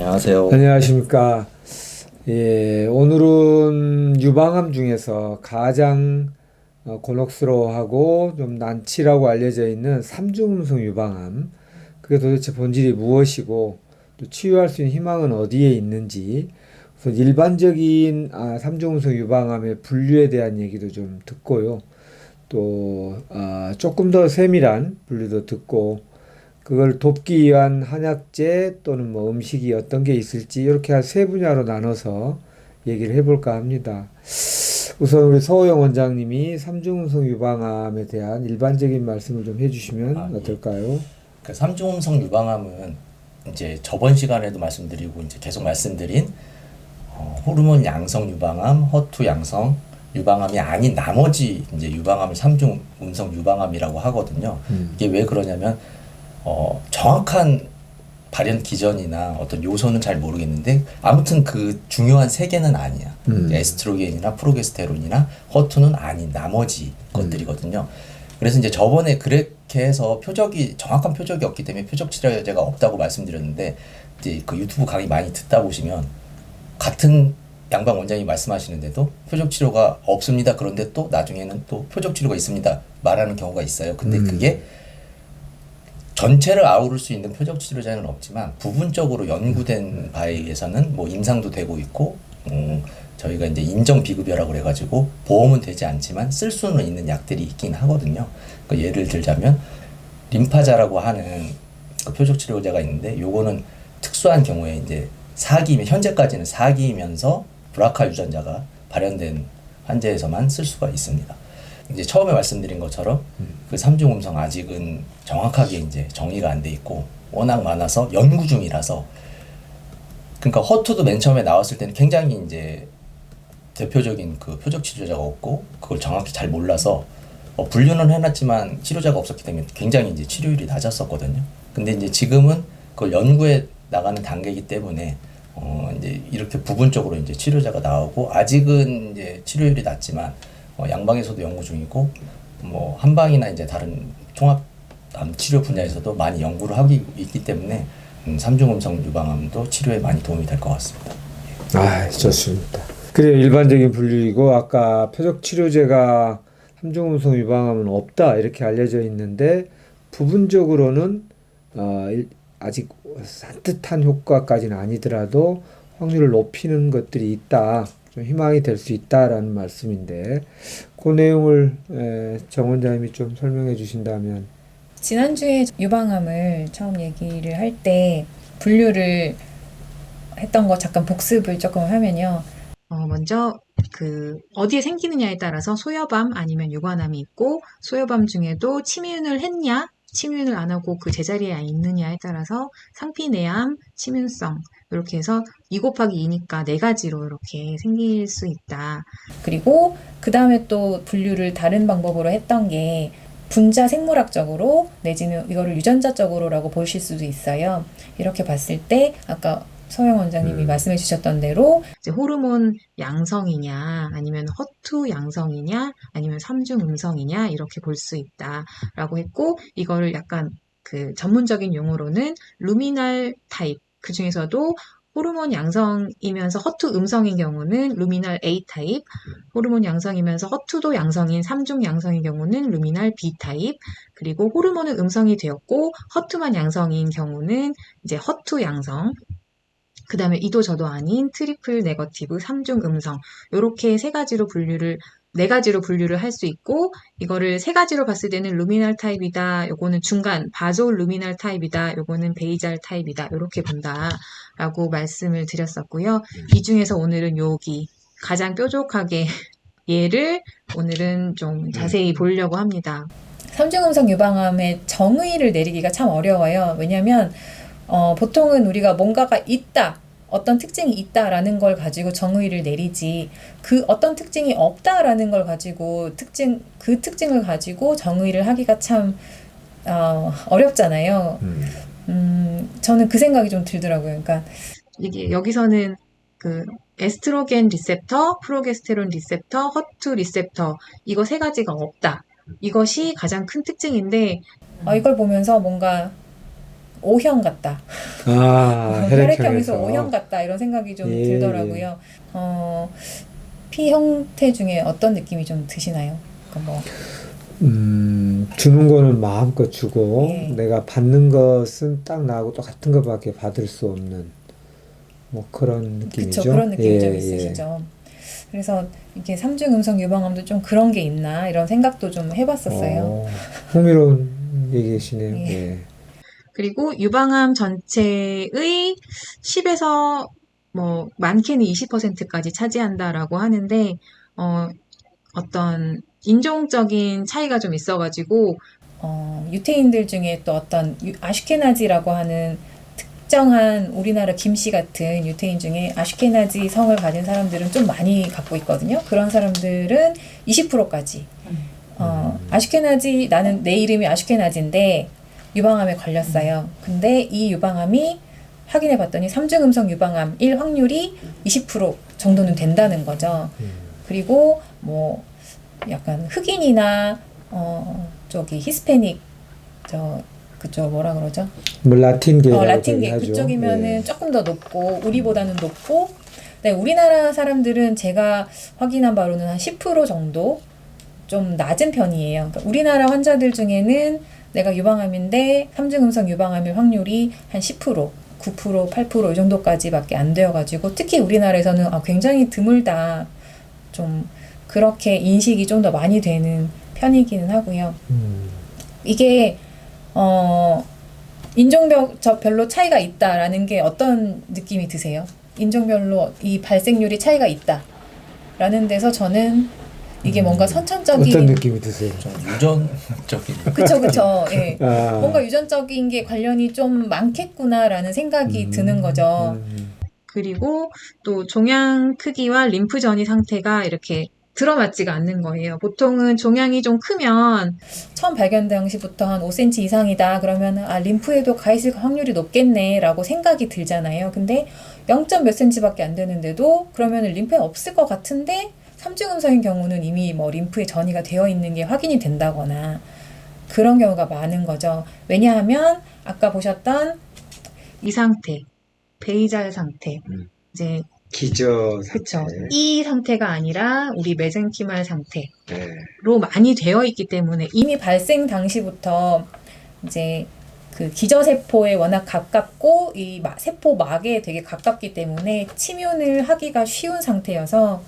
안녕하세요. 안녕하십니까. 예, 오늘은 유방암 중에서 가장 곤혹스러워하고 좀 난치라고 알려져 있는 삼중음성 유방암. 그게 도대체 본질이 무엇이고 또 치유할 수 있는 희망은 어디에 있는지, 그래서 일반적인 삼중음성 유방암의 분류에 대한 얘기도 좀 듣고요. 또 조금 더 세밀한 분류도 듣고, 그걸 돕기 위한 한약재 또는 뭐 음식이 어떤 게 있을지 이렇게 한 세 분야로 나눠서 얘기를 해볼까 합니다. 우선 우리 서호영 원장님이 삼중음성 유방암에 대한 일반적인 말씀을 좀 해주시면 예. 어떨까요? 그 삼중음성 유방암은 이제 저번 시간에도 말씀드리고 이제 계속 말씀드린 호르몬 양성 유방암, 허투 양성 유방암이 아닌 나머지 이제 유방암을 삼중음성 유방암이라고 하거든요. 이게 왜 그러냐면 정확한 발현 기전이나 어떤 요소는 잘 모르겠는데 아무튼 그 중요한 세 개는 아니야. 에스트로겐이나 프로게스테론이나 허투는 아닌 나머지 것들이거든요. 그래서 이제 저번에 그렇게 해서 정확한 표적이 없기 때문에 표적 치료제가 없다고 말씀드렸는데, 이제 그 유튜브 강의 많이 듣다 보시면 같은 양방 원장이 말씀하시는데도 표적 치료가 없습니다. 그런데 또 나중에는 또 표적 치료가 있습니다. 말하는 경우가 있어요. 근데 그게 전체를 아우를 수 있는 표적 치료제는 없지만 부분적으로 연구된 바에 의해서는 뭐 임상도 되고 있고, 저희가 이제 인정 비급여라고 그래가지고 보험은 되지 않지만 쓸 수는 있는 약들이 있긴 하거든요. 그러니까 예를 들자면 림파자라고 하는 그 표적 치료제가 있는데, 요거는 특수한 경우에 이제 현재까지는 4기이면서 브라카 유전자가 발현된 환자에서만 쓸 수가 있습니다. 이제 처음에 말씀드린 것처럼 그 삼중음성 아직은 정확하게 이제 정리가 안 돼 있고 워낙 많아서 연구 중이라서, 그러니까 허투도 맨 처음에 나왔을 때는 굉장히 이제 대표적인 그 표적 치료제가 없고 그걸 정확히 잘 몰라서 분류는 해놨지만 치료제가 없었기 때문에 굉장히 이제 치료율이 낮았었거든요. 근데 이제 지금은 그걸 연구에 나가는 단계이기 때문에 이제 이렇게 부분적으로 이제 치료제가 나오고, 아직은 이제 치료율이 낮지만 양방에서도 연구 중이고 뭐 한방이나 이제 다른 종합암 치료 분야에서도 많이 연구를 하고 있기 때문에 삼중음성 유방암도 치료에 많이 도움이 될 것 같습니다. 좋습니다. 그래요. 일반적인 분류이고, 아까 표적 치료제가 삼중음성 유방암은 없다 이렇게 알려져 있는데, 부분적으로는 아직 산뜻한 효과까지는 아니더라도 확률을 높이는 것들이 있다, 좀 희망이 될 수 있다라는 말씀인데, 그 내용을 정 원장님이 좀 설명해 주신다면. 지난주에 유방암을 처음 얘기를 할 때 분류를 했던 거 잠깐 복습을 조금 하면요. 먼저 어디에 생기느냐에 따라서 소여암 아니면 유관암이 있고, 소여암 중에도 침윤을 했냐, 침윤을 안 하고 그 제자리에 있느냐에 따라서 상피내암, 침윤성, 이렇게 해서 2 곱하기 2니까 4가지로 이렇게 생길 수 있다. 그리고 그 다음에 또 분류를 다른 방법으로 했던 게 분자 생물학적으로 내지는 이거를 유전자적으로라고 보실 수도 있어요. 이렇게 봤을 때 아까 서영 원장님이 말씀해 주셨던 대로 이제 호르몬 양성이냐 아니면 허투 양성이냐 아니면 삼중 음성이냐 이렇게 볼 수 있다라고 했고, 이거를 약간 그 전문적인 용어로는 루미날 타입, 그 중에서도 호르몬 양성이면서 허투 음성인 경우는 루미날 A 타입, 호르몬 양성이면서 허투도 양성인 삼중 양성인 경우는 루미날 B 타입, 그리고 호르몬은 음성이 되었고 허투만 양성인 경우는 이제 허투 양성, 그 다음에 이도 저도 아닌 트리플 네거티브, 삼중 음성, 요렇게 4가지로 분류를 할 수 있고, 이거를 3가지로 봤을 때는 루미날 타입이다, 요거는 중간 바졸 루미날 타입이다, 요거는 베이잘 타입이다, 요렇게 본다라고 말씀을 드렸었고요. 이 중에서 오늘은 여기 가장 뾰족하게 얘를 오늘은 좀 자세히 보려고 합니다. 삼중음성 유방암의 정의를 내리기가 참 어려워요. 왜냐하면 보통은 우리가 뭔가가 있다, 어떤 특징이 있다라는 걸 가지고 정의를 내리지, 그 어떤 특징이 없다라는 걸 가지고 그 특징을 가지고 정의를 하기가 참 어렵잖아요. 저는 그 생각이 좀 들더라고요. 그러니까 이게 여기서는 그 에스트로겐 리셉터, 프로게스테론 리셉터, 허투 리셉터, 이거 3가지가 없다. 이것이 가장 큰 특징인데, 이걸 보면서 뭔가 O형 같다. 혈액형에서. 혈액형에서 O형 같다 이런 생각이 좀 예, 들더라고요. P 형태 중에 어떤 느낌이 좀 드시나요? 그러니까 뭐 주는 거는 마음껏 주고 예. 내가 받는 것은 딱 나하고 똑같은 것밖에 받을 수 없는 뭐 그런 느낌이죠. 그쵸, 그런 느낌이 좀 예, 있으시죠. 그래서 이게 삼중 음성 유방암도 좀 그런 게 있나 이런 생각도 좀 해봤었어요. 흥미로운 얘기시네요. 예. 예. 그리고 유방암 전체의 10에서 뭐 많게는 20%까지 차지한다라고 하는데 어떤 인종적인 차이가 좀 있어가지고 유태인들 중에 또 어떤 아슈케나지라고 하는 특정한 우리나라 김씨 같은 유태인 중에 아슈케나지 성을 가진 사람들은 좀 많이 갖고 있거든요. 그런 사람들은 20%까지. 아슈케나지 나는 내 이름이 아슈케나지인데 유방암에 걸렸어요. 근데 이 유방암이 확인해 봤더니 삼중음성 유방암 1 확률이 20% 정도는 된다는 거죠. 그리고 뭐 약간 흑인이나 저기 히스패닉 그쪽 뭐라 그러죠? 뭐 라틴계라고 라틴계 하죠. 그쪽이면은 예. 조금 더 높고 우리보다는 높고 네, 우리나라 사람들은 제가 확인한 바로는 한 10% 정도 좀 낮은 편이에요. 그러니까 우리나라 환자들 중에는 내가 유방암인데 삼중음성 유방암일 확률이 한 10%, 9%, 8%이 정도까지밖에 안 되어가지고 특히 우리나라에서는 굉장히 드물다. 좀 그렇게 인식이 좀 더 많이 되는 편이기는 하고요. 이게 인종별로 차이가 있다라는 게 어떤 느낌이 드세요? 인종별로 이 발생률이 차이가 있다라는 데서 저는 이게 뭔가 선천적인 어떤 느낌이 드세요? 좀 유전적인 그쵸 예. 아. 뭔가 유전적인 게 관련이 좀 많겠구나라는 생각이 드는 거죠. 그리고 또 종양 크기와 림프 전이 상태가 이렇게 들어맞지가 않는 거예요. 보통은 종양이 좀 크면 처음 발견 당시부터 한 5cm 이상이다 그러면 림프에도 가 있을 확률이 높겠네라고 생각이 들잖아요. 근데 0. 몇 cm밖에 안 되는데도 그러면 림프에 없을 것 같은데 삼중음성인 경우는 이미 뭐 림프에 전이가 되어 있는 게 확인이 된다거나 그런 경우가 많은 거죠. 왜냐하면 아까 보셨던 이 상태, 베이잘 상태, 이제 기저 그쵸. 상태. 이 상태가 아니라 우리 메센키말 상태로 네. 많이 되어 있기 때문에 이미 발생 당시부터 이제 그 기저세포에 워낙 가깝고 이 세포막에 되게 가깝기 때문에 침윤을 하기가 쉬운 상태여서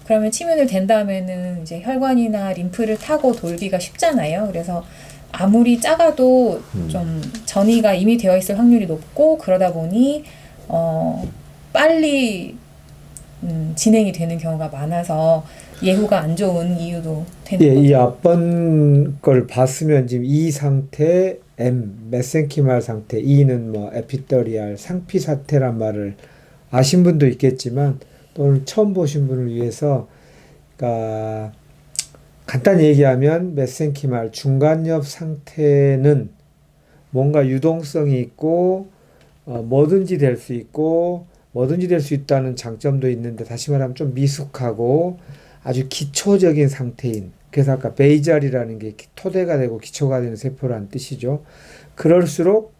그러면 침윤을 된 다음에는 이제 혈관이나 림프를 타고 돌기가 쉽잖아요. 그래서 아무리 작아도 좀 전이가 이미 되어 있을 확률이 높고 그러다 보니 빨리 진행이 되는 경우가 많아서 예후가 안 좋은 이유도 되는 예, 거죠. 이 앞번 걸 봤으면 지금 이 상태, M, 메센키말 상태, E는 뭐 에피더리알, 상피 사태란 말을 아신 분도 있겠지만 또는 처음 보신 분을 위해서 그러니까 간단히 얘기하면 메센키말 중간엽 상태는 뭔가 유동성이 있고 뭐든지 될 수 있고 뭐든지 될 수 있다는 장점도 있는데 다시 말하면 좀 미숙하고 아주 기초적인 상태인 그래서 아까 베이잘이라는 게 토대가 되고 기초가 되는 세포라는 뜻이죠. 그럴수록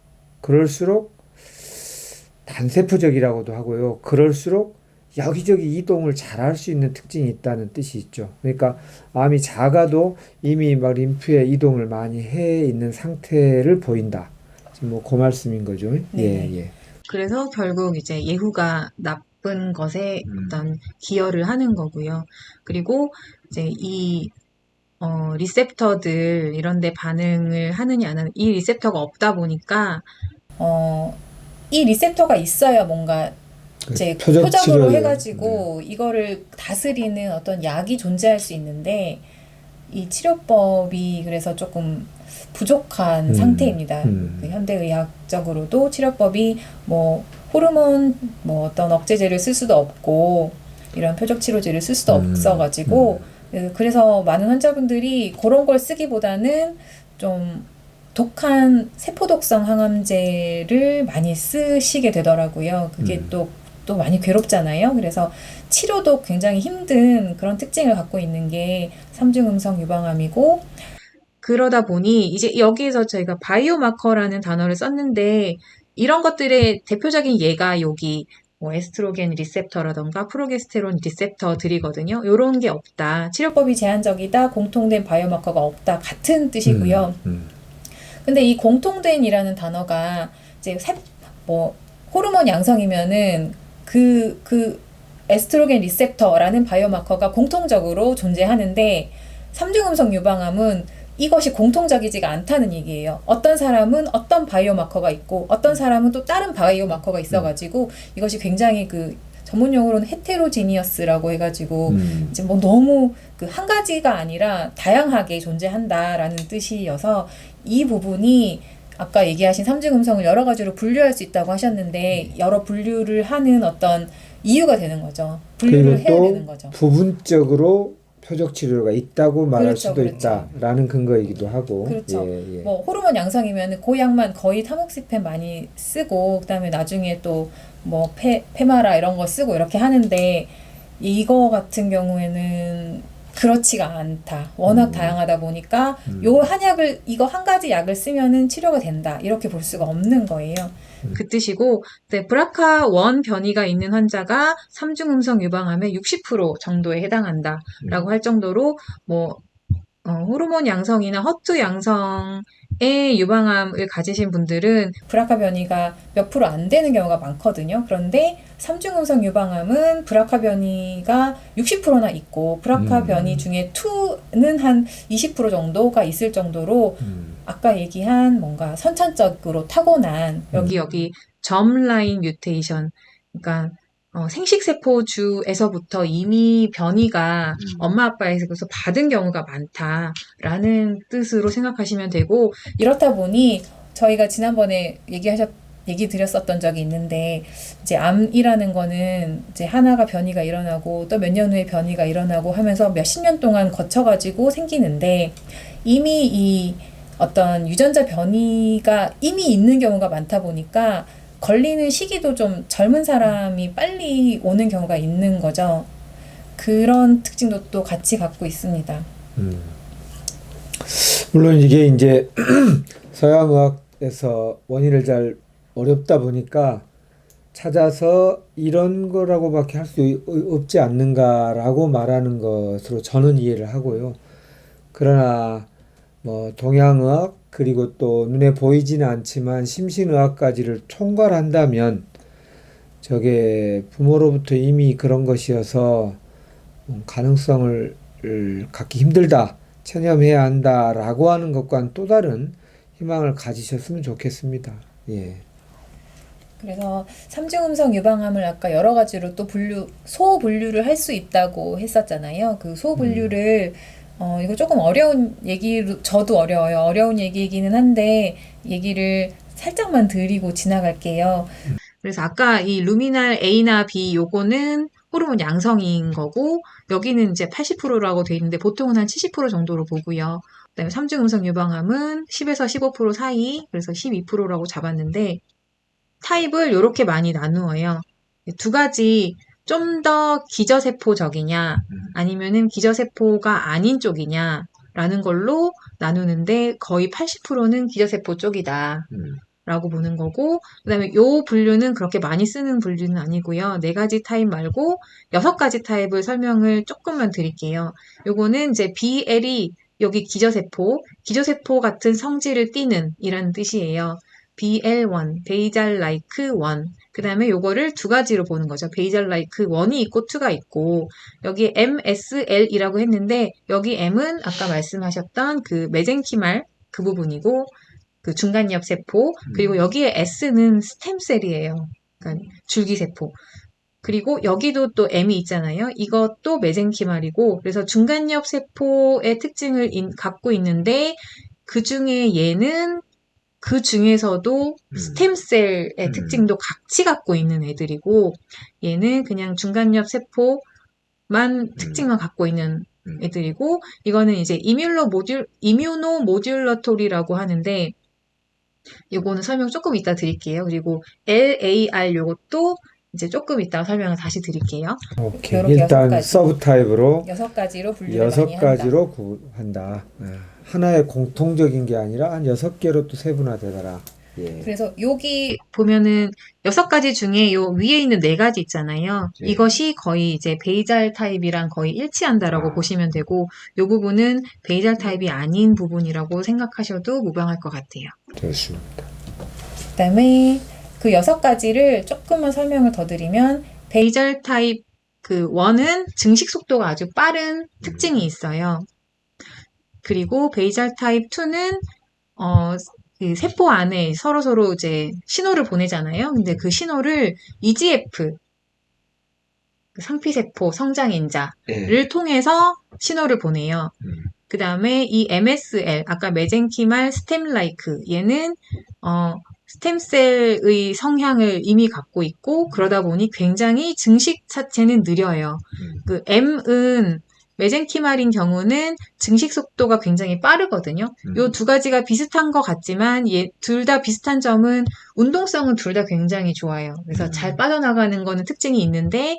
단세포적이라고도 하고요. 그럴수록 여기저기 이동을 잘할 수 있는 특징이 있다는 뜻이 있죠. 그러니까 암이 작아도 이미 막 림프에 이동을 많이 해 있는 상태를 보인다. 지금 뭐 그 말씀인 거죠. 네네. 예. 그래서 결국 이제 예후가 나쁜 것에 어떤 기여를 하는 거고요. 그리고 이제 이 리셉터들 이런 데 반응을 하느냐 안 하느냐 이 리셉터가 없다 보니까 이 리셉터가 있어야 뭔가 이제 표적 표적으로 치료를, 해가지고 이거를 다스리는 어떤 약이 존재할 수 있는데 이 치료법이 그래서 조금 부족한 상태입니다. 그 현대의학적으로도 치료법이 뭐 호르몬 뭐 어떤 억제제를 쓸 수도 없고 이런 표적 치료제를 쓸 수도 없어가지고 그래서 많은 환자분들이 그런 걸 쓰기보다는 좀 독한 세포독성 항암제를 많이 쓰시게 되더라고요. 그게 또 많이 괴롭잖아요. 그래서 치료도 굉장히 힘든 그런 특징을 갖고 있는 게 삼중음성 유방암이고 그러다 보니 이제 여기에서 저희가 바이오마커라는 단어를 썼는데 이런 것들의 대표적인 예가 여기 뭐 에스트로겐 리셉터라던가 프로게스테론 리셉터들이거든요. 요런 게 없다. 치료법이 제한적이다. 공통된 바이오마커가 없다. 같은 뜻이고요. 근데 이 공통된이라는 단어가 이제 뭐 호르몬 양성이면은 그 에스트로겐 리셉터라는 바이오마커가 공통적으로 존재하는데 삼중음성 유방암은 이것이 공통적이지가 않다는 얘기예요. 어떤 사람은 어떤 바이오마커가 있고 어떤 사람은 또 다른 바이오마커가 있어가지고 이것이 굉장히 그 전문 용어로는 헤테로지니어스라고 해가지고 이제 뭐 너무 그 한 가지가 아니라 다양하게 존재한다라는 뜻이어서 이 부분이 아까 얘기하신 삼중음성을 여러 가지로 분류할 수 있다고 하셨는데 여러 분류를 하는 어떤 이유가 되는 거죠. 분류를 해야 되는 거죠. 부분적으로 표적 치료가 있다고 말할 그렇죠, 수도 그렇죠. 있다라는 근거이기도 하고. 그렇죠. 예, 예. 뭐 호르몬 양성이면 그 약만 거의 타목시펜 많이 쓰고 그다음에 나중에 또 뭐 페마라 이런 거 쓰고 이렇게 하는데 이거 같은 경우에는 그렇지가 않다. 워낙 다양하다 보니까 요 한약을 이거 한 가지 약을 쓰면은 치료가 된다. 이렇게 볼 수가 없는 거예요. 그 뜻이고 네, 브라카1 변이가 있는 환자가 삼중음성 유방암의 60% 정도에 해당한다라고 할 정도로 뭐 호르몬 양성이나 허투 양성의 유방암을 가지신 분들은 브라카 변이가 몇 프로 안 되는 경우가 많거든요. 그런데 삼중음성 유방암은 브라카 변이가 60%나 있고 브라카 변이 중에 2는 한 20% 정도가 있을 정도로 아까 얘기한 뭔가 선천적으로 타고난 여기 점라인 뮤테이션 그러니까 생식세포주에서부터 이미 변이가 엄마 아빠에게서 받은 경우가 많다라는 뜻으로 생각하시면 되고 이렇다 보니 저희가 지난번에 얘기 드렸었던 적이 있는데 이제 암이라는 거는 이제 하나가 변이가 일어나고 또 몇 년 후에 변이가 일어나고 하면서 몇십 년 동안 거쳐가지고 생기는데 이미 이 어떤 유전자 변이가 이미 있는 경우가 많다 보니까 걸리는 시기도 좀 젊은 사람이 빨리 오는 경우가 있는 거죠. 그런 특징도 또 같이 갖고 있습니다. 물론 이게 이제 서양의학에서 원인을 잘 어렵다 보니까 찾아서 이런 거라고밖에 할 수 없지 않는가라고 말하는 것으로 저는 이해를 하고요. 그러나 뭐 동양의학 그리고 또 눈에 보이지는 않지만 심신의학까지를 총괄한다면 저게 부모로부터 이미 그런 것이어서 가능성을 갖기 힘들다, 체념해야 한다라고 하는 것과는 또 다른 희망을 가지셨으면 좋겠습니다. 예. 그래서 삼중음성 유방암을 아까 여러 가지로 또 소분류를 할 수 있다고 했었잖아요. 그 소분류를 이거 조금 어려운 얘기로 저도 어려워요. 어려운 얘기이기는 한데 얘기를 살짝만 드리고 지나갈게요. 그래서 아까 이 루미날 A나 B 요거는 호르몬 양성인 거고 여기는 이제 80%라고 돼 있는데 보통은 한 70% 정도로 보고요. 그다음에 삼중음성 유방암은 10에서 15% 사이 그래서 12%라고 잡았는데 타입을 이렇게 많이 나누어요. 두 가지 좀 더 기저세포적이냐 아니면은 기저세포가 아닌 쪽이냐라는 걸로 나누는데 거의 80%는 기저세포 쪽이다. 라고 보는 거고 그다음에 요 분류는 그렇게 많이 쓰는 분류는 아니고요. 4가지 타입 말고 6가지 타입을 설명을 조금만 드릴게요. 요거는 이제 BL이 여기 기저세포 같은 성질을 띠는 이라는 뜻이에요. BL1, 베이잘 라이크 1. 그 다음에 요거를 2가지로 보는 거죠. 베이잘 라이크 1이 있고 2가 있고 여기 MSL이라고 했는데 여기 M은 아까 말씀하셨던 그 메젠키말 그 부분이고 그 중간엽 세포 그리고 여기에 S는 스템셀이에요. 그러니까 줄기세포. 그리고 여기도 또 M이 있잖아요. 이것도 메젠키말이고 그래서 중간엽 세포의 특징을 갖고 있는데 그 중에 얘는 그 중에서도 스템셀의 특징도 같이 갖고 있는 애들이고 얘는 그냥 중간엽 세포만 특징만 갖고 있는 애들이고 이거는 이제 이뮤노 모듈러토리라고 하는데 요거는 설명 조금 이따 드릴게요. 그리고 LAR 요것도 이제 조금 이따가 설명을 다시 드릴게요. 오케이. 요렇게 일단 6가지. 서브 타입으로 6가지로 분류를 많이 6가지로 한다. 하나의 공통적인 게 아니라 한 6개로 또 세분화되더라. 예. 그래서 여기 보면은 6가지 중에 요 위에 있는 4가지 있잖아요. 네. 이것이 거의 이제 베이잘 타입이랑 거의 일치한다라고 보시면 되고, 요 부분은 베이잘 타입이 아닌 부분이라고 생각하셔도 무방할 것 같아요. 좋습니다. 그다음에 그 6가지를 조금만 설명을 더 드리면, 베이잘 타입 그 1은 증식 속도가 아주 빠른 특징이 있어요. 그리고 베이잘 타입 2는 그 세포 안에 서로 이제 신호를 보내잖아요. 근데 그 신호를 EGF, 그 상피세포 성장인자를 통해서 신호를 보내요. 그 다음에 이 MSL, 아까 메젠키말 스템라이크, 얘는 스템셀의 성향을 이미 갖고 있고, 그러다 보니 굉장히 증식 자체는 느려요. 그 M은 메젠키말인 경우는 증식 속도가 굉장히 빠르거든요. 요 2가지가 비슷한 것 같지만 둘 다 비슷한 점은 운동성은 둘 다 굉장히 좋아요. 그래서 잘 빠져나가는 거는 특징이 있는데,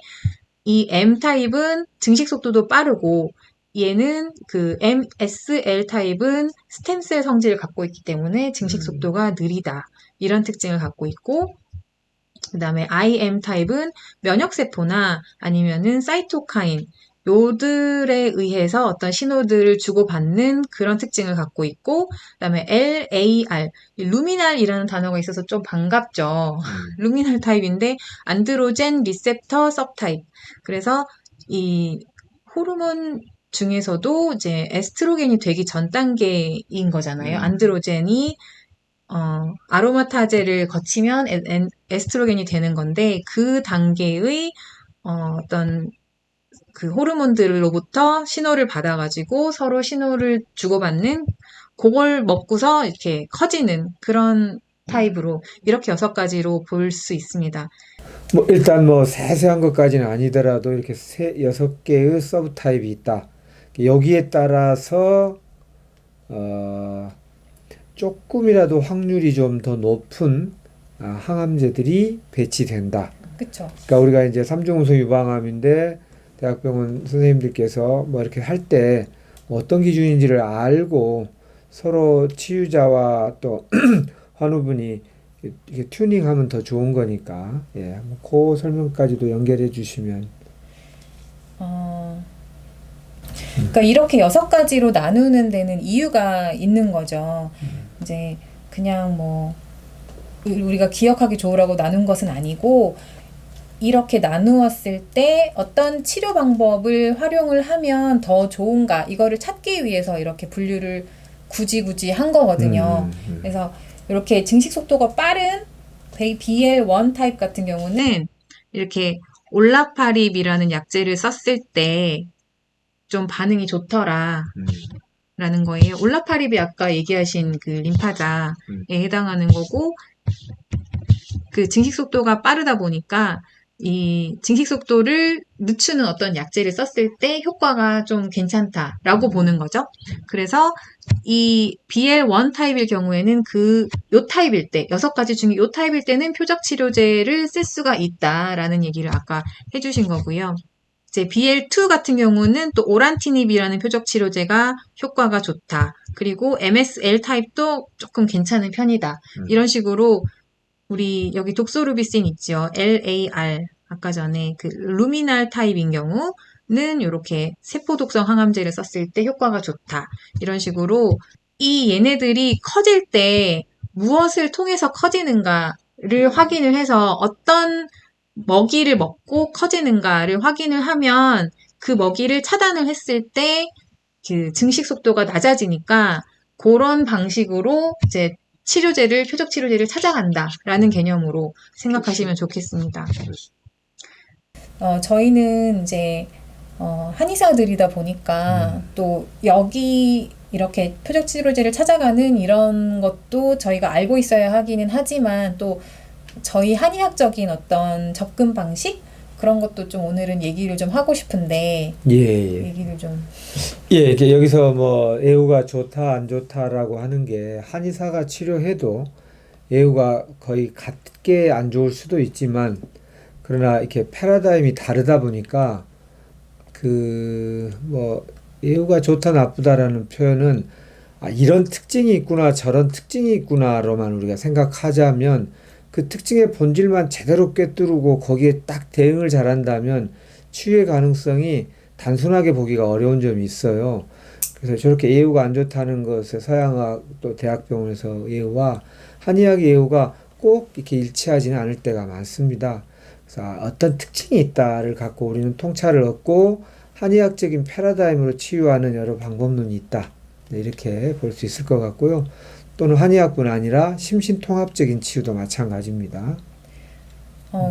이 M 타입은 증식 속도도 빠르고, 얘는 그 MSL 타입은 스템셀 성질을 갖고 있기 때문에 증식 속도가 느리다. 이런 특징을 갖고 있고, 그 다음에 IM 타입은 면역세포나 아니면은 사이토카인, 요들에 의해서 어떤 신호들을 주고받는 그런 특징을 갖고 있고, 그 다음에 LAR, 루미날이라는 단어가 있어서 좀 반갑죠. 루미날 타입인데, 안드로젠 리셉터 서브타입. 그래서 이 호르몬 중에서도 이제 에스트로겐이 되기 전 단계인 거잖아요. 안드로젠이 아로마타제를 거치면 에스트로겐이 되는 건데, 그 단계의 어떤 그 호르몬들로부터 신호를 받아가지고 서로 신호를 주고받는, 그걸 먹고서 이렇게 커지는 그런 타입으로, 이렇게 6가지로 볼 수 있습니다. 뭐 일단 뭐 세세한 것까지는 아니더라도 이렇게 6개의 서브 타입이 있다. 여기에 따라서 조금이라도 확률이 좀 더 높은 항암제들이 배치된다. 그쵸? 그러니까 우리가 이제 삼중음성 유방암인데 대학병원 선생님들께서 뭐 이렇게 할 때 어떤 기준인지를 알고 서로 치유자와 또 환우분이 이렇게 튜닝하면 더 좋은 거니까, 예, 그 설명까지도 연결해 주시면. 그러니까 이렇게 6가지로 나누는 데는 이유가 있는 거죠. 이제 그냥 뭐 우리가 기억하기 좋으라고 나눈 것은 아니고, 이렇게 나누었을 때 어떤 치료 방법을 활용을 하면 더 좋은가, 이거를 찾기 위해서 이렇게 분류를 굳이 한 거거든요. 그래서 이렇게 증식 속도가 빠른 BL1 타입 같은 경우는 이렇게 올라파립이라는 약제를 썼을 때 좀 반응이 좋더라 라는 거예요. 올라파립이 아까 얘기하신 그 림파자에 해당하는 거고, 그 증식 속도가 빠르다 보니까 이 증식 속도를 늦추는 어떤 약제를 썼을 때 효과가 좀 괜찮다라고 보는 거죠. 그래서 이 BL1 타입일 경우에는 요 타입일 때, 6가지 중에 요 타입일 때는 표적 치료제를 쓸 수가 있다라는 얘기를 아까 해주신 거고요. 이제 BL2 같은 경우는 또 오란티닙이라는 표적 치료제가 효과가 좋다. 그리고 MSL 타입도 조금 괜찮은 편이다. 이런 식으로 우리 여기 독소루비신 있죠. LAR, 아까 전에 그 루미날 타입인 경우는 이렇게 세포독성 항암제를 썼을 때 효과가 좋다. 이런 식으로 이 얘네들이 커질 때 무엇을 통해서 커지는가를 확인을 해서 어떤 먹이를 먹고 커지는가를 확인을 하면, 그 먹이를 차단을 했을 때 그 증식 속도가 낮아지니까, 그런 방식으로 이제 표적 치료제를 찾아간다라는 개념으로 생각하시면 좋겠습니다. 저희는 이제 한의사들이다 보니까 또 여기 이렇게 표적 치료제를 찾아가는 이런 것도 저희가 알고 있어야 하기는 하지만, 또 저희 한의학적인 어떤 접근 방식, 그런 것도 좀 오늘은 얘기를 좀 하고 싶은데, 얘기를 좀. 이제 여기서 뭐 애우가 좋다 안 좋다라고 하는 게, 한의사가 치료해도 애우가 거의 같게 안 좋을 수도 있지만, 그러나 이렇게 패러다임이 다르다 보니까 뭐 예후가 좋다 나쁘다라는 표현은 이런 특징이 있구나 저런 특징이 있구나로만 우리가 생각하자면 그 특징의 본질만 제대로 꿰뚫고 거기에 딱 대응을 잘한다면 치유의 가능성이 단순하게 보기가 어려운 점이 있어요. 그래서 저렇게 예후가 안 좋다는 것에 서양학 또 대학병원에서 예후와 한의학의 예후가 꼭 이렇게 일치하지는 않을 때가 많습니다. 그래서 어떤 특징이 있다를 갖고 우리는 통찰을 얻고 한의학적인 패러다임으로 치유하는 여러 방법론이 있다. 이렇게 볼 수 있을 것 같고요. 또는 한의학뿐 아니라 심신통합적인 치유도 마찬가지입니다.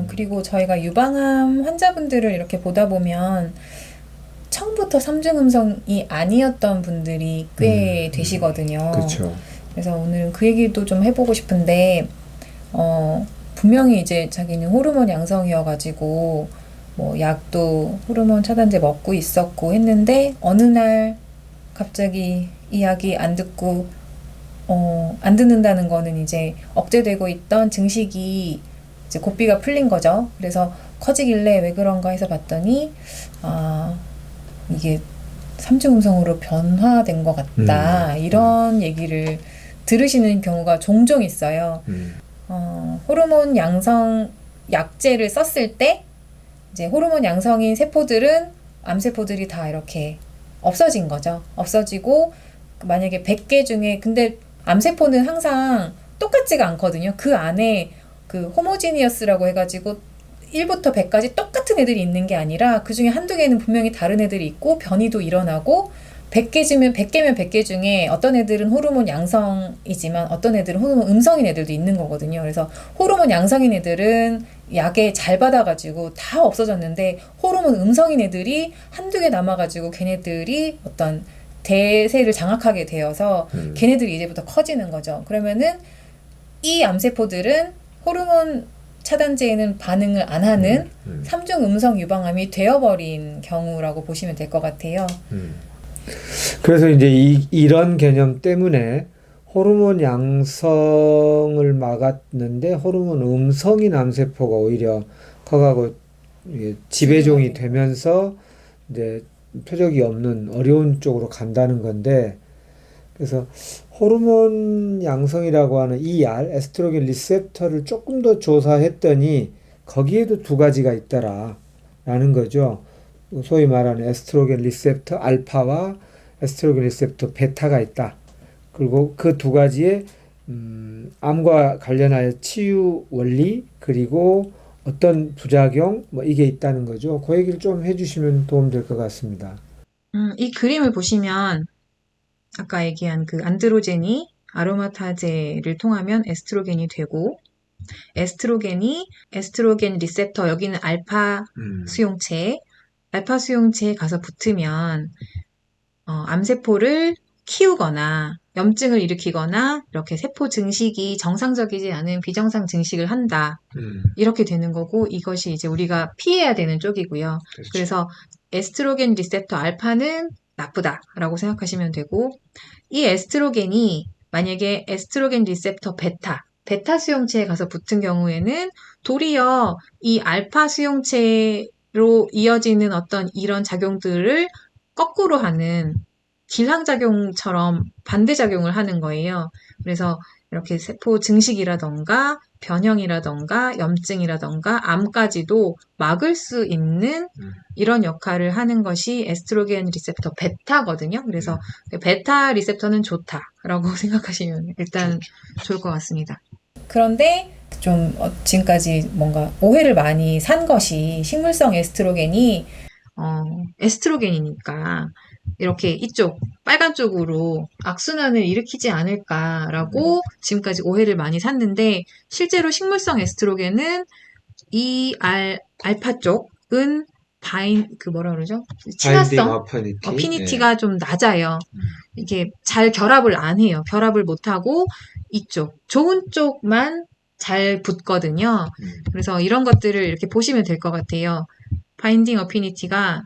그리고 저희가 유방암 환자분들을 이렇게 보다 보면 처음부터 삼중음성이 아니었던 분들이 꽤 되시거든요. 그렇죠. 그래서 오늘 그 얘기도 좀 해보고 싶은데, 분명히 이제 자기는 호르몬 양성이어가지고, 뭐, 약도 호르몬 차단제 먹고 있었고 했는데, 어느 날 갑자기 이 약이 안 듣고, 안 듣는다는 거는 이제 억제되고 있던 증식이 이제 고삐가 풀린 거죠. 그래서 커지길래 왜 그런가 해서 봤더니, 이게 삼중음성으로 변화된 것 같다. 이런 얘기를 들으시는 경우가 종종 있어요. 호르몬 양성 약제를 썼을 때 이제 호르몬 양성인 세포들은 암세포들이 다 이렇게 없어진 거죠. 없어지고 만약에 100개 중에 근데 암세포는 항상 똑같지가 않거든요. 그 안에 그 호모지니어스라고 해가지고 1부터 100까지 똑같은 애들이 있는 게 아니라 그 중에 한두 개는 분명히 다른 애들이 있고 변이도 일어나고 100개면 100개 중에 어떤 애들은 호르몬 양성이지만 어떤 애들은 호르몬 음성인 애들도 있는 거거든요. 그래서 호르몬 양성인 애들은 약에 잘 받아가지고 다 없어졌는데 호르몬 음성인 애들이 한두 개 남아가지고 걔네들이 어떤 대세를 장악하게 되어서 걔네들이 이제부터 커지는 거죠. 그러면은 이 암세포들은 호르몬 차단제에는 반응을 안 하는 삼중 음성 유방암이 되어버린 경우라고 보시면 될 것 같아요. 그래서 이제 이런 개념 때문에 호르몬 양성을 막았는데 호르몬 음성인 암세포가 오히려 커가고 지배종이 되면서 이제 표적이 없는 어려운 쪽으로 간다는 건데, 그래서 호르몬 양성이라고 하는 ER, 에스트로겐 리셉터를 조금 더 조사했더니 거기에도 두 가지가 있더라라는 거죠. 소위 말하는 에스트로겐 리셉터 알파와 에스트로겐 리셉터 베타가 있다. 그리고 그 두 가지의 암과 관련하여 치유 원리 그리고 어떤 부작용 뭐 이게 있다는 거죠. 그 얘기를 좀 해주시면 도움될 것 같습니다. 이 그림을 보시면 아까 얘기한 그 안드로젠이 아로마타제를 통하면 에스트로겐이 되고 에스트로겐이 에스트로겐 리셉터 여기는 알파 수용체 알파 수용체에 가서 붙으면 암세포를 키우거나 염증을 일으키거나 이렇게 세포 증식이 정상적이지 않은 비정상 증식을 한다. 이렇게 되는 거고 이것이 이제 우리가 피해야 되는 쪽이고요. 그렇죠. 그래서 에스트로겐 리셉터 알파는 나쁘다라고 생각하시면 되고 이 에스트로겐이 만약에 에스트로겐 리셉터 베타 수용체에 가서 붙은 경우에는 도리어 이 알파 수용체로 이어지는 어떤 이런 작용들을 거꾸로 하는 길항작용처럼 반대작용을 하는 거예요. 그래서 이렇게 세포 증식이라던가 변형이라던가 염증이라던가 암까지도 막을 수 있는 이런 역할을 하는 것이 에스트로겐 리셉터 베타거든요. 그래서 베타 리셉터는 좋다라고 생각하시면 일단 좋을 것 같습니다. 그런데 좀 지금까지 뭔가 오해를 많이 산 것이 식물성 에스트로겐이 에스트로겐이니까 이렇게 이쪽 빨간 쪽으로 악순환을 일으키지 않을까라고 지금까지 오해를 많이 샀는데 실제로 식물성 에스트로겐은 이 알파 쪽은 그 뭐라 그러죠? 친화성, 어피니티가 좀 낮아요. 이게 잘 결합을 안 해요. 결합을 못 하고 이쪽 좋은 쪽만 잘 붙거든요. 그래서 이런 것들을 이렇게 보시면 될 것 같아요. 바인딩 어피니티가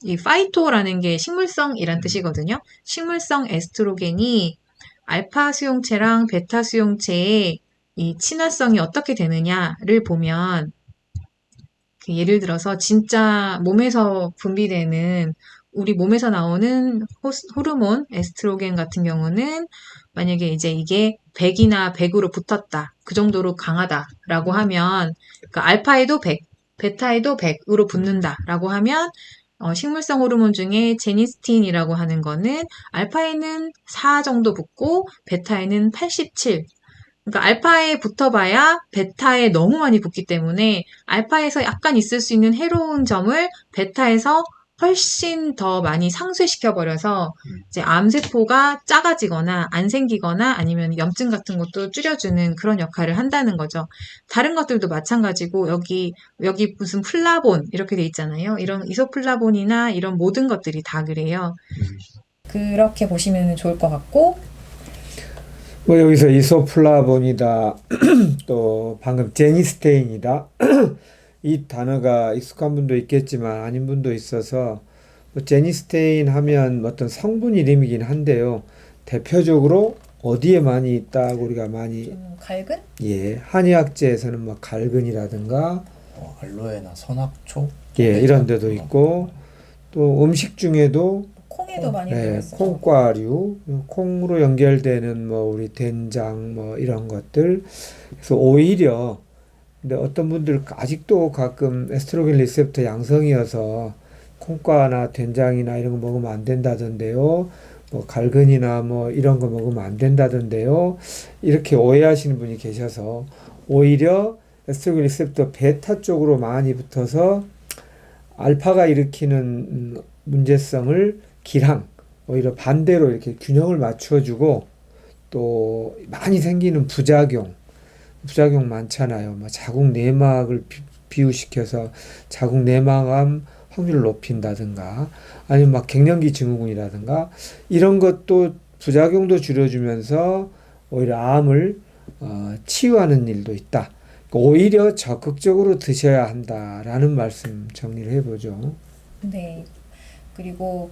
이 파이토라는 게 식물성이란 뜻이거든요. 식물성 에스트로겐이 알파 수용체랑 베타 수용체의 이 친화성이 어떻게 되느냐를 보면 그 예를 들어서 진짜 몸에서 분비되는 우리 몸에서 나오는 호르몬 에스트로겐 같은 경우는 만약에 이제 이게 100이나 100으로 붙었다. 그 정도로 강하다라고 하면 그러니까 알파에도 100, 베타에도 100으로 붙는다라고 하면 식물성 호르몬 중에 제니스틴이라고 하는 거는 알파에는 4 정도 붙고 베타에는 87. 그러니까 알파에 붙어봐야 베타에 너무 많이 붙기 때문에 알파에서 약간 있을 수 있는 해로운 점을 베타에서 훨씬 더 많이 상쇄시켜버려서 이제 암세포가 작아지거나 안 생기거나 아니면 염증 같은 것도 줄여주는 그런 역할을 한다는 거죠. 다른 것들도 마찬가지고 여기 무슨 플라본 이렇게 돼 있잖아요. 이런 이소플라본이나 이런 모든 것들이 다 그래요. 그렇게 보시면 좋을 것 같고 뭐 여기서 이소플라본이다, 또 방금 제니스테인이다. 이 단어가 익숙한 분도 있겠지만 아닌 분도 있어서 뭐 제니스테인 하면 어떤 성분 이름이긴 한데요. 대표적으로 어디에 많이 있다고 우리가 많이 갈근? 예, 한의학제에서는 뭐 갈근이라든가 알로에나 선악초 예, 이런 데도 있고 또 음식 중에도 콩에도 많이 네, 들어있어요. 콩과류, 콩으로 연결되는 뭐 우리 된장 뭐 이런 것들. 그래서 오히려 근데 어떤 분들 아직도 가끔 에스트로겐 리셉터 양성이어서 콩과나 된장이나 이런 거 먹으면 안 된다던데요. 뭐 갈근이나 뭐 이런 거 먹으면 안 된다던데요. 이렇게 오해하시는 분이 계셔서 오히려 에스트로겐 리셉터 베타 쪽으로 많이 붙어서 알파가 일으키는 문제성을 기랑 오히려 반대로 이렇게 균형을 맞춰주고 또 많이 생기는 부작용 많잖아요. 뭐 자궁 내막을 비우시켜서 자궁 내막암 확률을 높인다든가 아니면 막 갱년기 증후군이라든가 이런 것도 부작용도 줄여주면서 오히려 암을 치유하는 일도 있다. 오히려 적극적으로 드셔야 한다라는 말씀 정리를 해보죠. 네. 그리고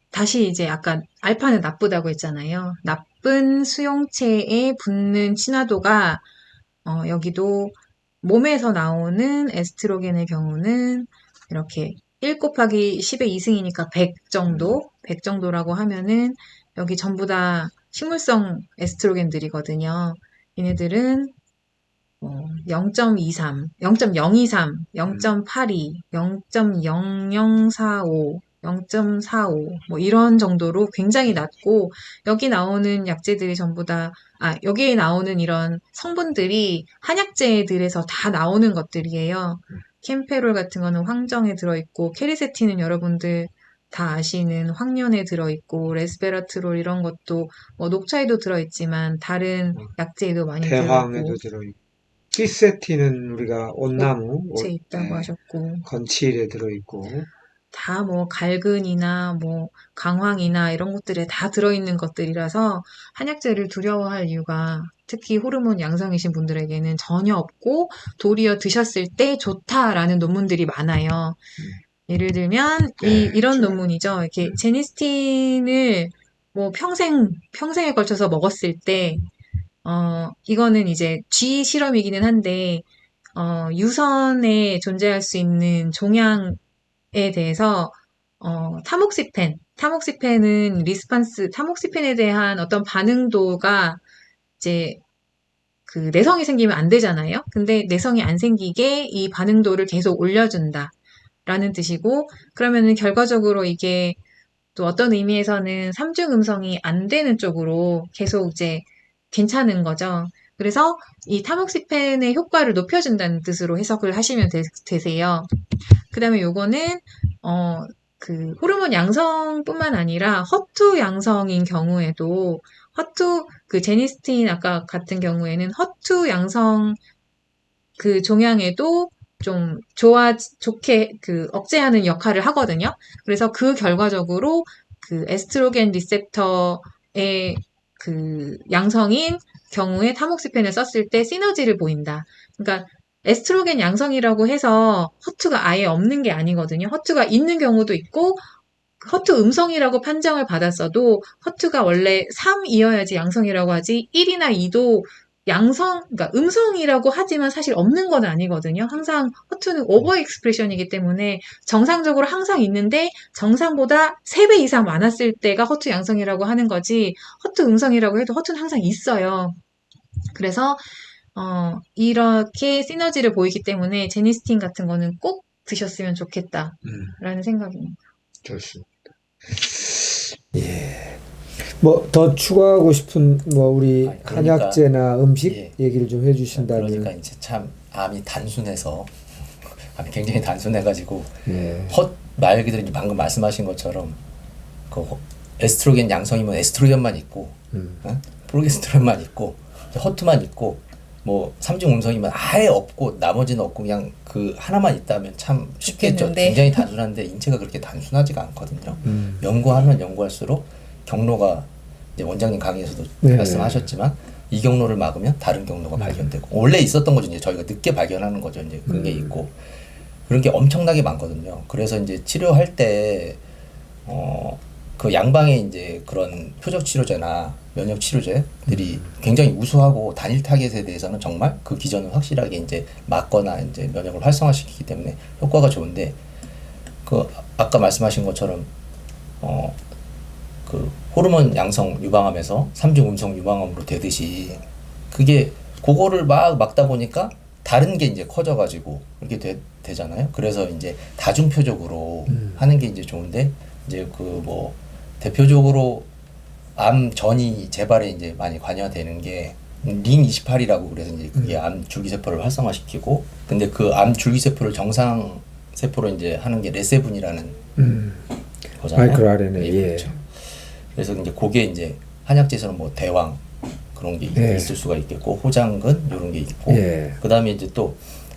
다시 이제 아까 알파는 나쁘다고 했잖아요. 나쁜 수용체에 붙는 친화도가 여기도 몸에서 나오는 에스트로겐의 경우는 이렇게 1 곱하기 10의 2승이니까 100 정도, 100 정도라고 하면은 여기 전부 다 식물성 에스트로겐들이거든요. 얘네들은 0.23, 0.023, 0.82, 0.0045, 0.45, 뭐 이런 정도로 굉장히 낮고, 여기 나오는 약재들이 전부 다, 여기에 나오는 이런 성분들이 한약재들에서 다 나오는 것들이에요. 캠페롤 같은 거는 황정에 들어있고, 케리세틴은 여러분들 다 아시는 황련에 들어있고, 레스베라트롤 이런 것도 뭐 녹차에도 들어있지만, 다른 약재에도 많이 대황에도 들어있고, 들어있고 피세틴은 우리가 온나무, 제 있다고 하셨고, 건치일에 들어있고 다 뭐 갈근이나 뭐 강황이나 이런 것들에 다 들어있는 것들이라서 한약재를 두려워할 이유가 특히 호르몬 양성이신 분들에게는 전혀 없고 도리어 드셨을 때 좋다라는 논문들이 많아요. 예를 들면 이런 논문이죠. 이렇게 제니스틴을 뭐 평생에 걸쳐서 먹었을 때 이거는 이제 쥐 실험이기는 한데 유선에 존재할 수 있는 종양에 대해서 타목시펜은 타목시펜에 대한 어떤 반응도가 이제 그 내성이 생기면 안 되잖아요. 근데 내성이 안 생기게 이 반응도를 계속 올려준다. 라는 뜻이고, 그러면은 결과적으로 이게 또 어떤 의미에서는 삼중 음성이 안 되는 쪽으로 계속 이제 괜찮은 거죠. 그래서 이 타목시펜의 효과를 높여준다는 뜻으로 해석을 하시면 되세요. 그 다음에 요거는, 그 호르몬 양성뿐만 아니라 허투 양성인 경우에도 그 제니스틴 아까 같은 경우에는 허투 양성 그 종양에도 좀 좋게 그 억제하는 역할을 하거든요. 그래서 그 결과적으로 그 에스트로겐 리셉터의 그 양성인 경우에 타목시펜을 썼을 때 시너지를 보인다. 그러니까 에스트로겐 양성이라고 해서 허투가 아예 없는 게 아니거든요. 허투가 있는 경우도 있고 허투 음성이라고 판정을 받았어도 허투가 원래 3이어야지 양성이라고 하지 1이나 2도 그러니까 음성이라고 하지만 사실 없는 건 아니거든요. 항상 허투는 오버 익스프레션이기 때문에 정상적으로 항상 있는데 정상보다 3배 이상 많았을 때가 허투 양성이라고 하는 거지, 허투 음성이라고 해도 허투는 항상 있어요. 그래서 이렇게 시너지를 보이기 때문에 제니스틴 같은 거는 꼭 드셨으면 좋겠다라는 생각입니다. 좋습니다. 뭐 더 추가하고 싶은 뭐 우리 아니, 그러니까, 한약재나 음식 예. 얘기를 좀 해주신다면. 그러니까 이제 참 암이 단순해서 암이 굉장히 단순해가지고 예. 말 그대로 이제 방금 말씀하신 것처럼 그 에스트로겐 양성이면 에스트로겐만 있고 프로게스테론만 있고 허투만 있고 뭐 삼중 음성이면 아예 없고 나머지는 없고 그냥 그 하나만 있다면 참 쉽겠죠. 좋겠는데. 굉장히 단순한데 인체가 그렇게 단순하지가 않거든요. 연구하면 연구할수록 경로가 이제 원장님 강의에서도 네. 말씀하셨지만 이 경로를 막으면 다른 경로가 발견되고 원래 있었던 거죠. 이제 저희가 늦게 발견하는 거죠. 이제 그런 게 있고 그런 게 엄청나게 많거든요. 그래서 이제 치료할 때 그 양방의 이제 그런 표적 치료제나 면역 치료제들이 굉장히 우수하고 단일 타겟에 대해서는 정말 그 기전을 확실하게 이제 막거나 이제 면역을 활성화시키기 때문에 효과가 좋은데 그 아까 말씀하신 것처럼 그 호르몬 양성 유방암에서 삼중 음성 유방암으로 되듯이 그게 그거를 막 막다 보니까 다른 게 이제 커져가지고 이렇게 되잖아요. 그래서 이제 다중표적으로 하는 게 이제 좋은데 이제 그 뭐 대표적으로 암 전이 재발에 이제 많이 관여되는 게 링28이라고 그래서 이제 그게 암 줄기세포를 활성화시키고 근데 그 암 줄기세포를 정상 세포로 이제 하는 게 레세븐이라는 거잖아요. 마이크로 RNA. 네, 예. 그렇죠. 그래서 이제 그게 이제 한약재에서는 뭐 대왕 그런 게 예. 있을 수가 있겠고 호장근 이런 게 있고 예. 그다음에 이제 또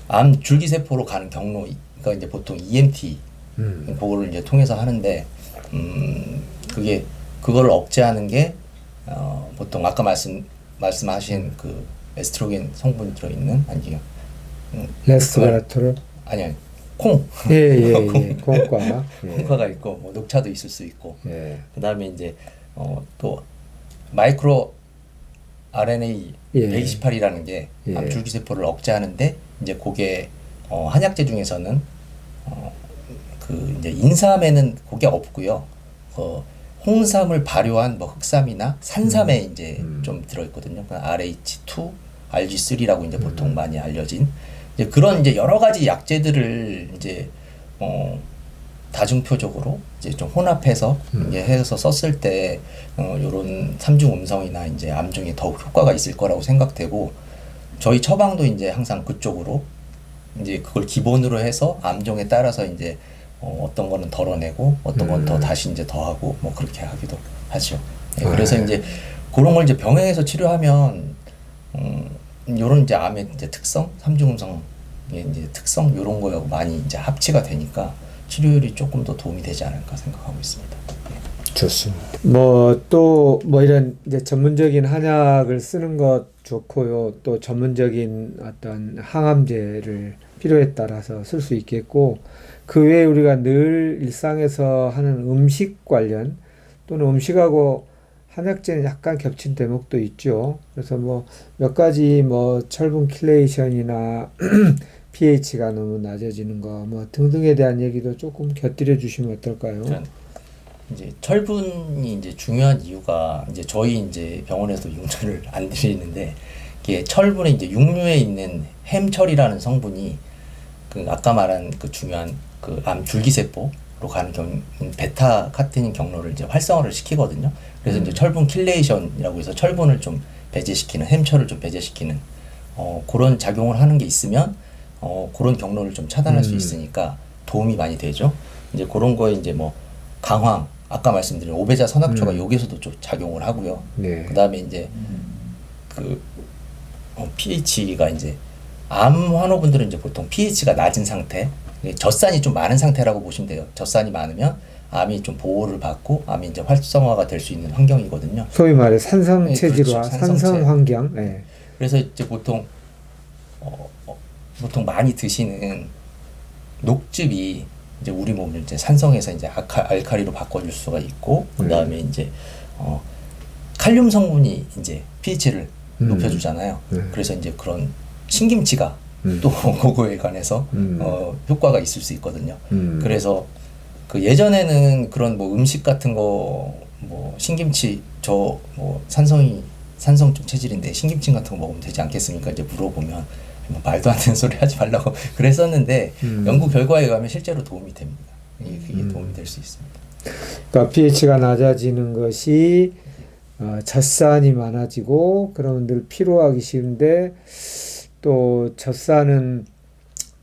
암 줄기세포로 가는 경로가 이제 보통 EMT 그거를 이제 통해서 하는데 그게 그거를 억제하는 게 보통 아까 말씀하신 그 에스트로겐 성분이 들어있는 아니요 레스토라토르. 아니요 콩 예예예. 콩과. 예. 콩과가 있고 뭐 녹차도 있을 수 있고 예. 그다음에 이제 또 마이크로 RNA 예. 128이라는 게 예. 암 줄기세포를 억제하는데 이제 그게 한약재 중에서는 그 이제 인삼에는 그게 없고요. 홍삼을 발효한 뭐 흑삼이나 산삼에 이제 좀 들어있거든요. RH2, RG3라고 이제 보통 많이 알려진 이제 그런 이제 여러 가지 약재들을 이제 다중표적으로 이제 좀 혼합해서 이제 해서 썼을 때 요런 삼중 음성이나 이제 암중에 더욱 효과가 있을 거라고 생각되고 저희 처방도 이제 항상 그쪽으로 이제 그걸 기본으로 해서 암종에 따라서 이제 어떤 거는 덜어내고 어떤 건 더 다시 이제 더하고 뭐 그렇게 하기도 하죠. 네, 그래서 이제 그런 걸 이제 병행해서 치료하면 요런 이제 암의 이제 특성, 삼중음성의 이제 특성 요런 거하고 많이 이제 합치가 되니까 치료율이 조금 더 도움이 되지 않을까 생각하고 있습니다. 좋습니다. 뭐 또 뭐 이런 이제 전문적인 한약을 쓰는 것 좋고요. 또 전문적인 어떤 항암제를 필요에 따라서 쓸 수 있겠고 그 외에 우리가 늘 일상에서 하는 음식 관련 또는 음식하고 한약재는 약간 겹친 대목도 있죠. 그래서 뭐 몇 가지 뭐 철분 킬레이션이나 pH가 너무 낮아지는 거 뭐 등등에 대한 얘기도 조금 곁들여 주시면 어떨까요? 이제 철분이 이제 중요한 이유가 이제 저희 이제 병원에서 용처를 안 드리는데 이게 철분에 이제 육류에 있는 햄철이라는 성분이 그 아까 말한 그 중요한 그 암 줄기세포로 가는 베타 카테닌 경로를 이제 활성화를 시키거든요. 그래서 이제 철분 킬레이션이라고 해서 철분을 좀 배제시키는 햄철을 좀 배제시키는 그런 작용을 하는 게 있으면 그런 경로를 좀 차단할 수 있으니까 도움이 많이 되죠. 이제 그런 거에 이제 뭐 강황 아까 말씀드린 오베자 선악초가 여기서도 좀 작용을 하고요. 네. 그다음에 이제 그 pH가 이제 암 환우분들은 이제 보통 pH가 낮은 상태, 젖산이 좀 많은 상태라고 보시면 돼요. 젖산이 많으면 암이 좀 보호를 받고 암이 이제 활성화가 될 수 있는 환경이거든요. 소위 말해 산성 네, 체질화, 그렇죠. 산성 환경. 네. 그래서 이제 보통 많이 드시는 녹즙이 이제 우리 몸을 이제 산성에서 이제 알칼리로 바꿔줄 수가 있고, 그 다음에 이제 칼륨 성분이 이제 pH를 높여주잖아요. 그래서 이제 그런 신김치가 또 그거에 관해서 효과가 있을 수 있거든요. 그래서 그 예전에는 그런 뭐 음식 같은 거 뭐 신김치 저 뭐 산성좀 체질인데 신김치 같은 거 먹으면 되지 않겠습니까? 이제 물어보면 뭐 말도 안 되는 소리 하지 말라고 그랬었는데 연구 결과에 의하면 실제로 도움이 됩니다. 그게 도움이 될 수 있습니다. 그러니까 pH가 낮아지는 것이 젖산이 많아지고 그러면 늘 피로하기 쉬운데 또 젖산은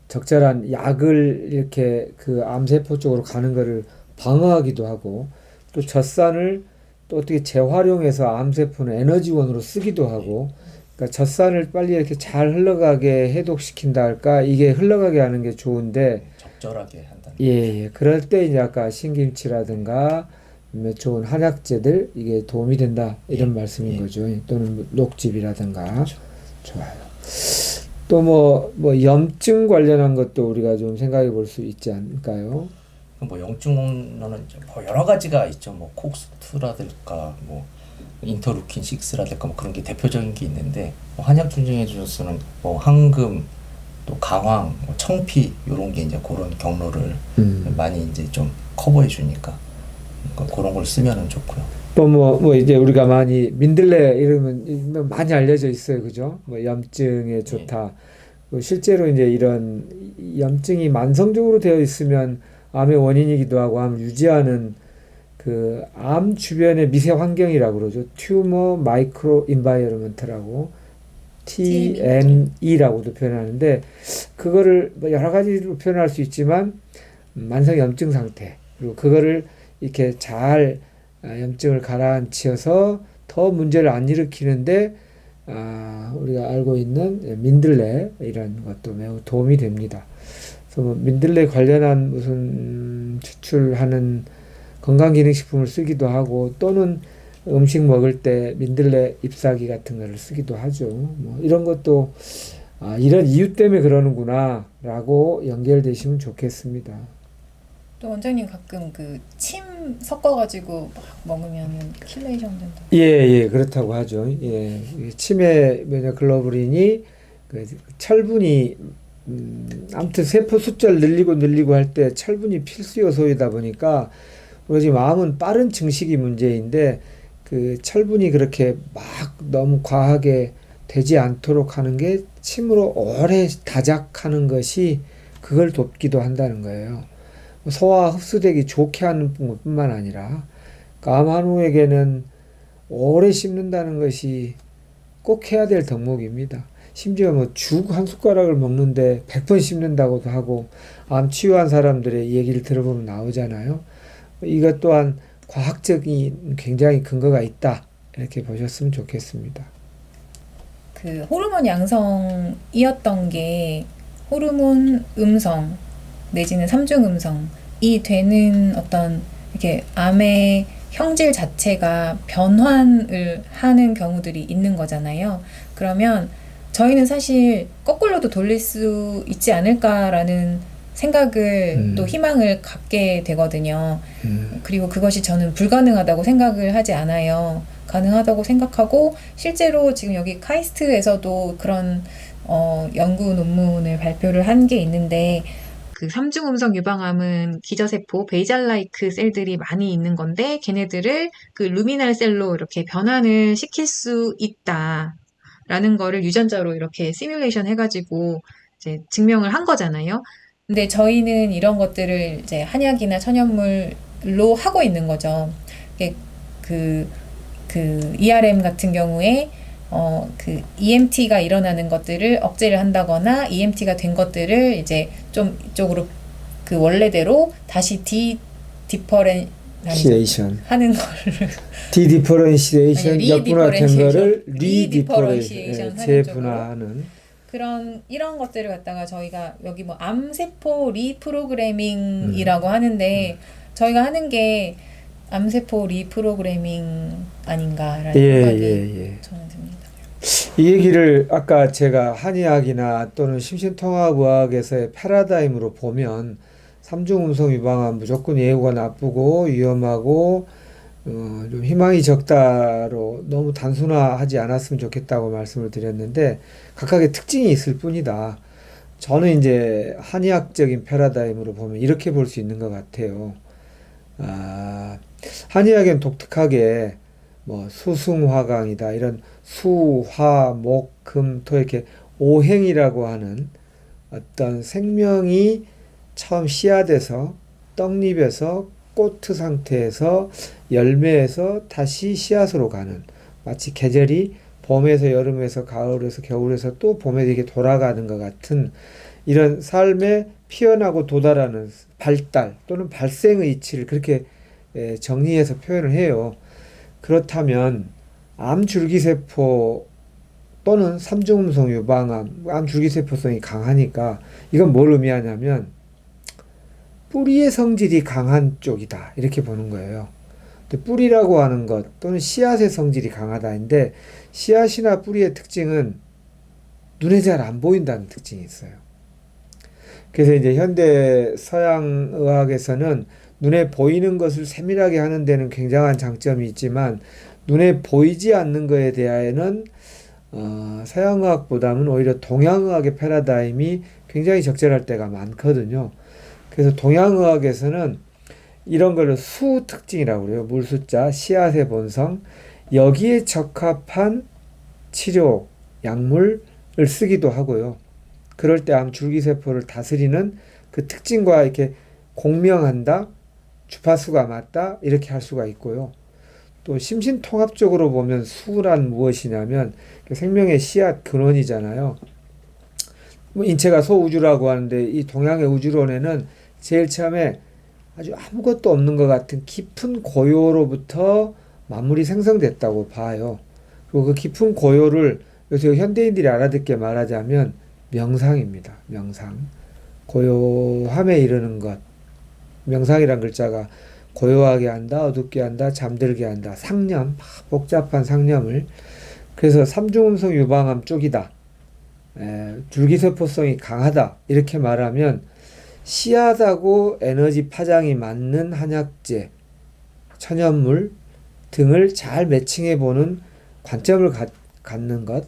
적절한 약을 이렇게 그 암세포 쪽으로 가는 것을 방어하기도 하고 또 젖산을 또 어떻게 재활용해서 암세포는 에너지원으로 쓰기도 하고 그러니까 젖산을 빨리 이렇게 잘 흘러가게 해독시킨다 할까 이게 흘러가게 하는 게 좋은데 적절하게 한다는 예. 그럴 때 이제 아까 신김치라든가 몇 좋은 한약재들 이게 도움이 된다 이런 말씀인 거죠. 또는 녹즙이라든가 그렇죠. 좋아요. 또 뭐 염증 관련한 것도 우리가 좀 생각해 볼 수 있지 않을까요? 뭐 영증로는 뭐 여러 가지가 있죠. 뭐 콕스투라든가 뭐 인터루킨 6라든가 뭐 그런 게 대표적인 게 있는데 뭐 한약 중에서는 뭐 황금 또 강황, 뭐 청피 이런 게 이제 그런 경로를 많이 이제 좀 커버해 주니까 그러니까 그런 걸 쓰면은 좋고요. 또 뭐 이제 우리가 많이 민들레 이러면 많이 알려져 있어요, 그죠? 뭐 염증에 좋다. 실제로 이제 이런 염증이 만성적으로 되어 있으면 암의 원인이기도 하고 암을 유지하는 그 암 주변의 미세 환경이라고 그러죠. 튜머 마이크로 인바이러먼트라고 TME라고도 표현하는데 그거를 뭐 여러 가지로 표현할 수 있지만 만성 염증 상태 그리고 그거를 이렇게 잘 염증을 가라앉혀서 더 문제를 안 일으키는데 우리가 알고 있는 민들레 이런 것도 매우 도움이 됩니다. 그래서 뭐 민들레 관련한 무슨 추출하는 건강기능식품을 쓰기도 하고 또는 음식 먹을 때 민들레 잎사귀 같은 거를 쓰기도 하죠. 뭐 이런 것도 이런 이유 때문에 그러는구나 라고 연결되시면 좋겠습니다. 또 원장님 가끔 그 침 섞어가지고 막 먹으면 킬레이션 된다. 예, 그렇다고 하죠. 예, 치매 면역글로불린이 그 철분이 아무튼 세포 숫자를 늘리고 할 때 철분이 필수 요소이다 보니까 우리가 지금 암은 빠른 증식이 문제인데 그 철분이 그렇게 막 너무 과하게 되지 않도록 하는 게 침으로 오래 다작하는 것이 그걸 돕기도 한다는 거예요. 소화 흡수되기 좋게 하는 것뿐만 아니라 암 환우에게는 오래 씹는다는 것이 꼭 해야 될 덕목입니다. 심지어 뭐 죽 한 숟가락을 먹는데 100번 씹는다고도 하고 암 치유한 사람들의 얘기를 들어보면 나오잖아요. 이것 또한 과학적인 굉장히 근거가 있다 이렇게 보셨으면 좋겠습니다. 그 호르몬 양성이었던 게 호르몬 음성 내지는 삼중 음성이 되는 어떤 이렇게 암의 형질 자체가 변환을 하는 경우들이 있는 거잖아요. 그러면 저희는 사실 거꾸로도 돌릴 수 있지 않을까라는 생각을 또 희망을 갖게 되거든요. 그리고 그것이 저는 불가능하다고 생각을 하지 않아요. 가능하다고 생각하고 실제로 지금 여기 카이스트에서도 그런 연구 논문을 발표를 한 게 있는데 그 삼중음성 유방암은 기저세포 베이잘라이크 셀들이 많이 있는 건데 걔네들을 그 루미날 셀로 이렇게 변환을 시킬 수 있다라는 거를 유전자로 이렇게 시뮬레이션 해가지고 이제 증명을 한 거잖아요. 근데 저희는 이런 것들을 이제 한약이나 천연물로 하고 있는 거죠. 그 ERM 같은 경우에 그 EMT가 일어나는 것들을 억제를 한다거나 EMT가 된 것들을 이제 좀 이쪽으로 그 원래대로 다시 디퍼렌시에이션 하는 거를 디디퍼런시에이션 역분화된 거를 리디퍼런시에이션 재분화하는 이런 것들을 갖다가 저희가 여기 뭐 암세포 리프로그래밍이라고 하는데 저희가 하는 게 암세포 리프로그래밍 아닌가라는 생각이 저는 듭니다. 이 얘기를 아까 제가 한의학이나 또는 심신통합의학에서의 패러다임으로 보면 삼중음성 유방암 무조건 예후가 나쁘고 위험하고 좀 희망이 적다로 너무 단순화하지 않았으면 좋겠다고 말씀을 드렸는데 각각의 특징이 있을 뿐이다. 저는 이제 한의학적인 패러다임으로 보면 이렇게 볼 수 있는 것 같아요. 한의학엔 독특하게 뭐 수승화강이다 이런 수, 화, 목, 금, 토 이렇게 오행이라고 하는 어떤 생명이 처음 씨앗에서 떡잎에서 꽃 상태에서 열매에서 다시 씨앗으로 가는 마치 계절이 봄에서 여름에서 가을에서 겨울에서 또 봄에 이렇게 돌아가는 것 같은 이런 삶의 피어나고 도달하는 발달 또는 발생의 이치를 그렇게 정리해서 표현을 해요. 그렇다면 암줄기세포 또는 삼중음성 유방암, 암줄기세포성이 강하니까 이건 뭘 의미하냐면 뿌리의 성질이 강한 쪽이다 이렇게 보는 거예요. 근데 뿌리라고 하는 것 또는 씨앗의 성질이 강하다인데 씨앗이나 뿌리의 특징은 눈에 잘 안 보인다는 특징이 있어요. 그래서 이제 현대 서양 의학에서는 눈에 보이는 것을 세밀하게 하는 데는 굉장한 장점이 있지만 눈에 보이지 않는 것에 대하여는 서양의학보다는 오히려 동양의학의 패러다임이 굉장히 적절할 때가 많거든요. 그래서 동양의학에서는 이런 걸 수 특징이라고 그래요. 물수자, 씨앗의 본성, 여기에 적합한 치료, 약물을 쓰기도 하고요. 그럴 때 암 줄기세포를 다스리는 그 특징과 이렇게 공명한다, 주파수가 맞다, 이렇게 할 수가 있고요. 또 심신통합적으로 보면 수란 무엇이냐면 생명의 씨앗 근원이잖아요. 뭐 인체가 소우주라고 하는데 이 동양의 우주론에는 제일 처음에 아주 아무것도 없는 것 같은 깊은 고요로부터 만물이 생성됐다고 봐요. 그리고 그 깊은 고요를 요새 현대인들이 알아듣게 말하자면 명상입니다. 명상. 고요함에 이르는 것. 명상이란 글자가 고요하게 한다, 어둡게 한다, 잠들게 한다. 상념, 복잡한 상념을. 그래서 삼중음성 유방암 쪽이다. 줄기세포성이 강하다. 이렇게 말하면 씨앗하고 에너지 파장이 맞는 한약재, 천연물 등을 잘 매칭해 보는 관점을 갖는 것.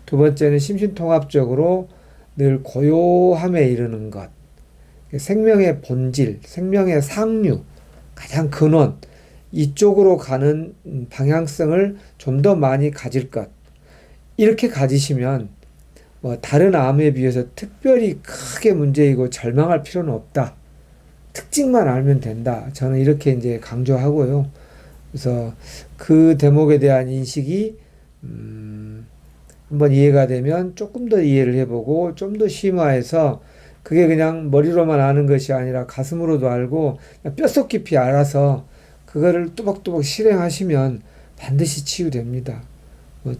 두 번째는 심신통합적으로 늘 고요함에 이르는 것. 생명의 본질, 생명의 상류, 가장 근원, 이쪽으로 가는 방향성을 좀 더 많이 가질 것. 이렇게 가지시면 다른 암에 비해서 특별히 크게 문제이고 절망할 필요는 없다. 특징만 알면 된다. 저는 이렇게 이제 강조하고요. 그래서 그 대목에 대한 인식이 한번 이해가 되면 조금 더 이해를 해보고 좀 더 심화해서 그게 그냥 머리로만 아는 것이 아니라 가슴으로도 알고 뼛속 깊이 알아서 그거를 뚜벅뚜벅 실행하시면 반드시 치유됩니다.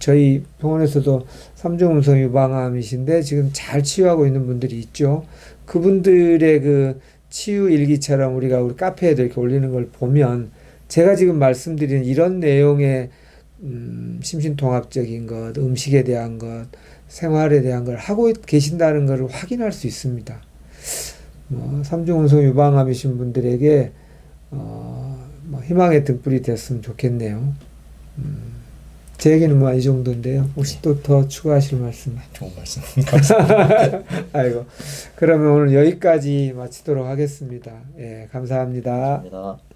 저희 병원에서도 삼중음성 유방암이신데 지금 잘 치유하고 있는 분들이 있죠. 그분들의 그 치유 일기처럼 우리 카페에도 이렇게 올리는 걸 보면 제가 지금 말씀드린 이런 내용의 심신통합적인 것, 음식에 대한 것, 생활에 대한 걸 하고 계신다는 것을 확인할 수 있습니다. 삼중음성 유방암이신 분들에게 희망의 등불이 됐으면 좋겠네요. 제 얘기는 이 정도인데요. 혹시 또 더 추가하실 말씀? 좋은 말씀 감사합니다. 아이고. 그러면 오늘 여기까지 마치도록 하겠습니다. 예, 감사합니다. 감사합니다.